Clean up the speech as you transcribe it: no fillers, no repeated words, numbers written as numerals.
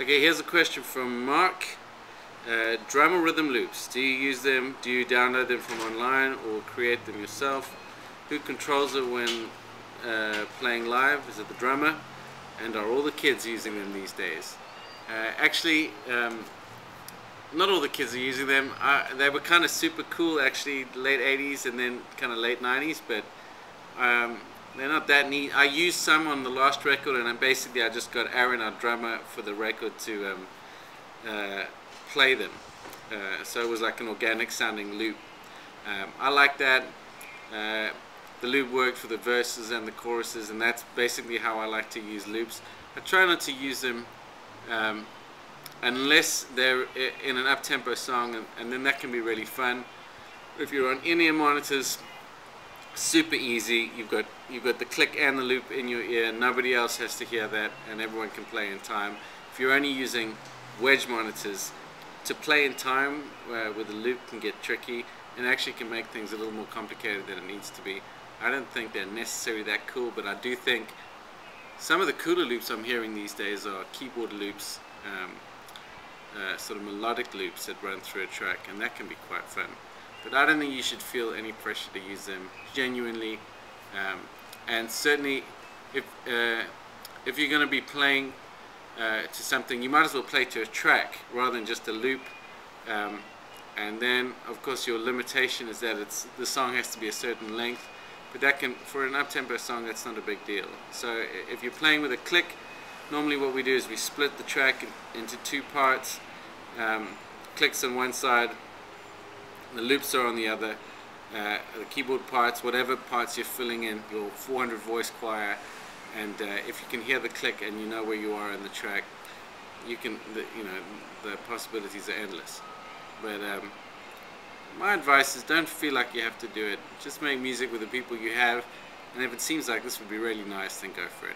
Okay, here's a question from Mark. Drum or rhythm loops, do you use them? Do you download them from online or create them yourself? Who controls it when playing live? Is it the drummer? And are all the kids using them these days? Actually, not all the kids are using them. They were kind of super cool actually, late 80s and then kind of late 90s, but they're not that neat. I used some on the last record, and I just got Aaron, our drummer, for the record to play them. So it was like an organic sounding loop. I like that. The loop worked for the verses and the choruses, and that's basically how I like to use loops. I try not to use them unless they're in an up-tempo song, and then that can be really fun. If you're on in-ear monitors, super easy. You've got the click and the loop in your ear. Nobody else has to hear that, and everyone can play in time. If you're only using wedge monitors, to play in time with a loop can get tricky and actually can make things a little more complicated than it needs to be. I don't think they're necessarily that cool, but I do think some of the cooler loops I'm hearing these days are keyboard loops, sort of melodic loops that run through a track, and that can be quite fun. But I don't think you should feel any pressure to use them genuinely, and certainly if you're going to be playing to something, you might as well play to a track rather than just a loop. And then of course your limitation is that the song has to be a certain length, but that can, for an up-tempo song, that's not a big deal. So if you're playing with a click, normally what we do is we split the track into two parts. Clicks on one side, the loops are on the other. The keyboard parts, whatever parts you're filling in, your 400 voice choir, and if you can hear the click and you know where you are in the track, you can, the possibilities are endless. But my advice is, don't feel like you have to do it. Just make music with the people you have, and if it seems like this would be really nice, then go for it.